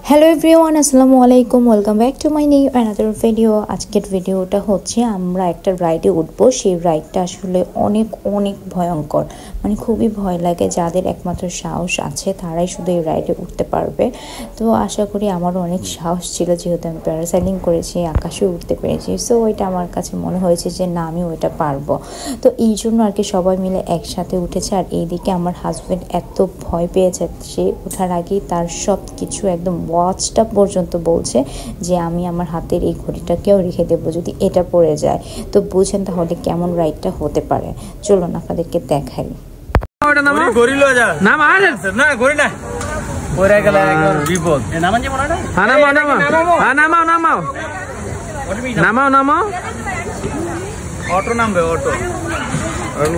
Hello everyone, আসসালামু আলাইকুম। Welcome back to my new another video. আজকের ভিডিওটা হচ্ছে আমরা একটা রাইডে উঠবো। সেই রাইডটা আসলে অনেক অনেক ভয়ঙ্কর, মানে খুবই ভয় লাগে। যাদের একমাত্র সাহস আছে তারাই শুধু এই রাইডে উঠতে পারবে। তো আশা করি আমারও অনেক সাহস ছিল, যেহেতু আমি প্যারাসাইলিং করেছি, আকাশে উঠতে পেরেছি। সো ওইটা আমার কাছে মনে হয়েছে যে না, আমি ওইটা পারবো। তো এই জন্য আর কি সবাই মিলে একসাথে উঠেছে। আর এইদিকে আমার হাজব্যান্ড এত ভয় পেয়েছে, সে ওঠার আগেই তার সব কিছু একদম ওয়াচটা পর্যন্ত বলছে যে আমি আমার হাতের এই ঘড়িটাকেও রেখে দেবো যদি এটা পড়ে যায়। তো বুঝেন তাহলে কেমন রাইডটা হতে পারে। চলুন আপনাদেরকে দেখাই। অটো নামবে, অটো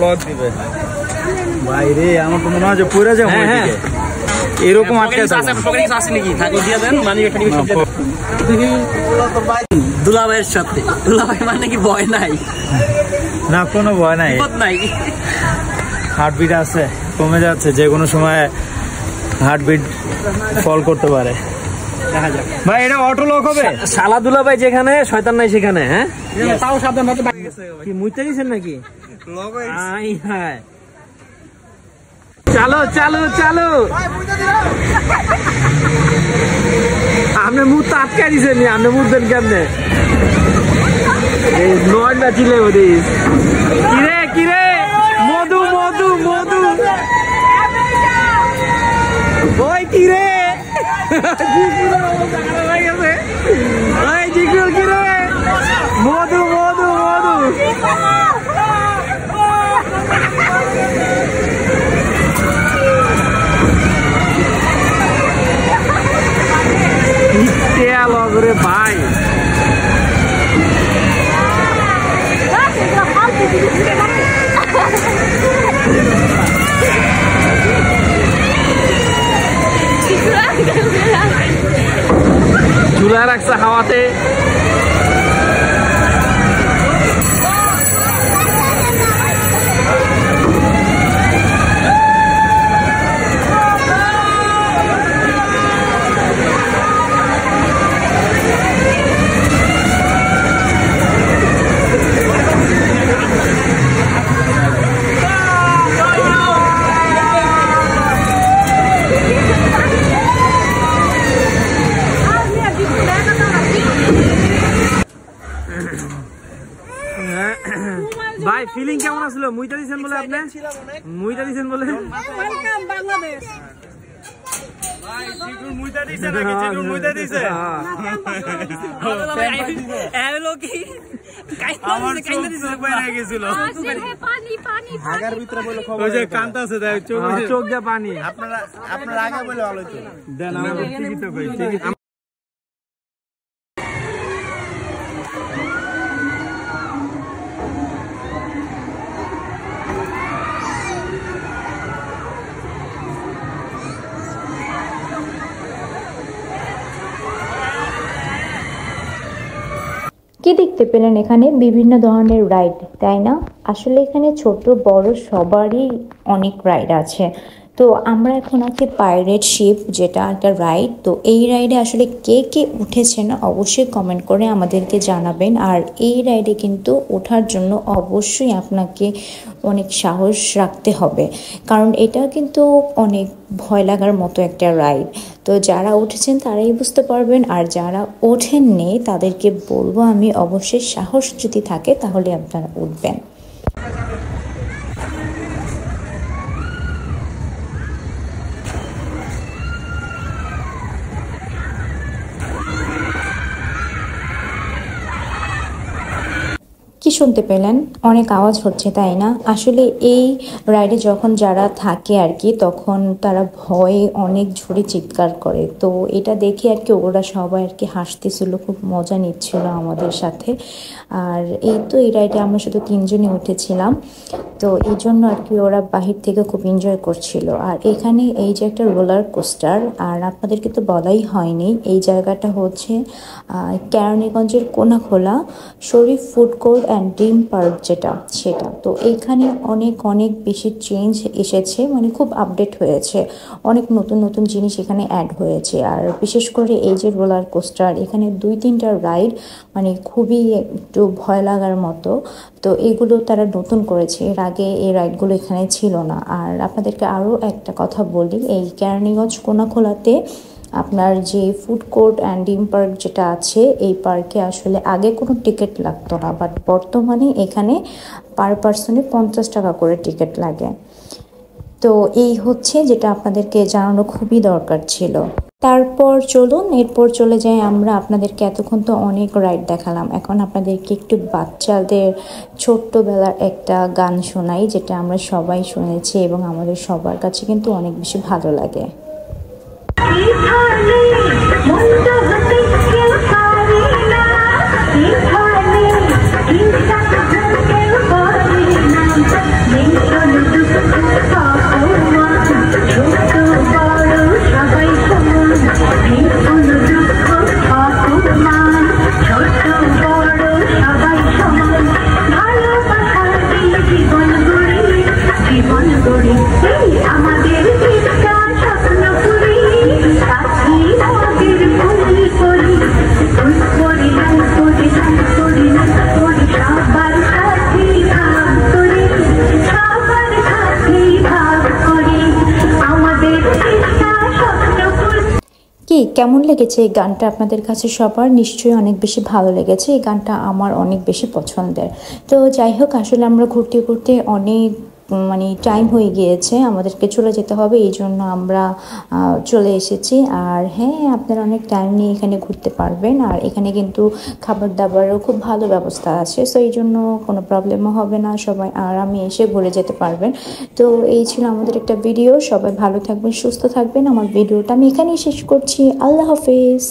লক দিবে বাইরে। আমার তো মনে হয় যে পড়ে যাবো এরকম আটকে দুলাভাইয়ের সাথে। দুলাভাই মানে কি ভয় নাই? না, কোনো ভয় নাই, নাই। হার্টবিট আছে, কমে যাচ্ছে, যে কোনো সময় হার্টবিট ফল করতে পারে। ভাই এটা অটো লক হবে? শালা দুলাভাই যেখানে শয়তান নাই সেখানে। হ্যাঁ, তাও সাবধান হতে পারে। কি মুইতে দিছেন নাকি? আই হায়, চালো চালো চালো। আপনি মুখ তো আটকে দিছেন, আপনি মুখ দেন কেমনে? নয় না চিলে কিরে কিরে, মধু মধু মধু, ওই কিরে কিরে, মধু মধু মধু। লগরে ভাই, ঝুলা রাখছে হাওয়াতে। ভাই ফিলিং কেমন আসলো? মুইটা দিছেন বলে আপনি? মুইটা দিছেন বলে? ওয়েলকাম বাংলাদেশ। ভাই জিগুর মুইটা দিছে নাকি? জিগুর মুইটা দিছে? হ্যালো কি আমার কাইন্দা দিছে, বাইরে গেছিল। পানি পানি হাগার ভিতরে বলে খবর, ওই যে কান্তাছে, তাই চোখ দিয়ে পানি। আপনারা আগে বলে ভালো হতো। দেন আমরা ঠিকই তো কই, ঠিকই। কি দেখতে পেলেন? এখানে বিভিন্ন ধরনের রাইড, তাই না? আসলে এখানে ছোট বড় সবারই অনেক রাইড আছে। তো আমরা এখন আছি পাইরেট শিপ, যেটা একটা রাইড। তো এই রাইডে আসলে কে কে উঠেছেন অবশ্যই কমেন্ট করে আমাদেরকে জানাবেন। আর এই রাইডে কিন্তু ওঠার জন্য অবশ্যই আপনাকে অনেক সাহস রাখতে হবে, কারণ এটা কিন্তু অনেক ভয় লাগার মতো একটা রাইড। তো যারা উঠেছেন তারাই বুঝতে পারবেন, আর যারা ওঠেননি তাদেরকে বলবো আমি, অবশ্যই সাহস যদি থাকে তাহলে আপনারা উঠবেন। কি শুনতে পেলেন? অনেক আওয়াজ হচ্ছে, তাই না? আসলে এই রাইডে যখন যারা থাকে আর কি, তখন তারা ভয়ে অনেক জোরে চিৎকার করে। তো এটা দেখে আর কি ওরা সবাই আর কি হাসতেছিল, খুব মজা নিচ্ছিল আমাদের সাথে। আর এই তো এই রাইডে আমরা শুধু 3 জনই উঠেছিলাম, তো এই জন্য আর কি ওরা বাহির থেকে খুব এনজয় করছিল। আর এখানে এই যে একটা রোলার কোস্টার, আর আপনাদেরকে তো বলাই হয়নি, এই জায়গাটা হচ্ছে কেরানীগঞ্জের Konakhola Sharif food court and and dream park যেটা সেটা। তো এইখানে অনেক অনেক বেশি চেঞ্জ এসেছে, মানে খুব আপডেট হয়েছে, অনেক নতুন নতুন জিনিস এখানে অ্যাড হয়েছে। আর বিশেষ করে এই যে রোলার কোস্টার, এখানে 2-3টা রাইড মানে খুবই একটু ভয় লাগার মতো। তো এগুলো তারা নতুন করেছে, এর আগে এই রাইডগুলো এখানে ছিল না। আর আপনাদেরকে আরও একটা কথা বলি, এই কেরানীগঞ্জ কোনাখোলাতে আপনার যে food court and dream park যেটা আছে, এই পার্কে আসলে আগে কোনো টিকিট লাগতো না, বাট বর্তমানে এখানে পার পার্সনে 50 টাকা করে টিকিট লাগে। তো এই হচ্ছে যেটা আপনাদেরকে জানানো খুবই দরকার ছিল। তারপর চলুন এরপর চলে যাই আমরা। আপনাদেরকে এতক্ষণ তো অনেক রাইড দেখালাম, এখন আপনাদেরকে একটু বাচ্চাদের ছোট্টবেলার একটা গান শোনাই, যেটা আমরা সবাই শুনেছি এবং আমাদের সবার কাছে কিন্তু অনেক বেশি ভালো লাগে। কেমন লেগেছে এই গানটা আপনাদের কাছে? সবার নিশ্চয়ই অনেক বেশি ভালো লেগেছে। এই গানটা আমার অনেক বেশি পছন্দের। তো যাই হোক, আসলে আমরা ঘুরতে ঘুরতে অনেক মানে টাইম হয়ে গিয়েছে, আমাদেরকে চলে যেতে হবে, এই জন্য আমরা চলে এসেছি। আর হ্যাঁ, আপনারা অনেক টাইম নিয়ে এখানে ঘুরতে পারবেন, আর এখানে কিন্তু খাবার দাবারও খুব ভালো ব্যবস্থা আছে, সো এই জন্য কোনো প্রবলেমও হবে না, সবাই আরামে এসে ঘুরে যেতে পারবেন। তো এই ছিল আমাদের একটা ভিডিও, সবাই ভালো থাকবেন, সুস্থ থাকবেন। আমার ভিডিওটা আমি এখানেই শেষ করছি। আল্লাহ হাফেজ।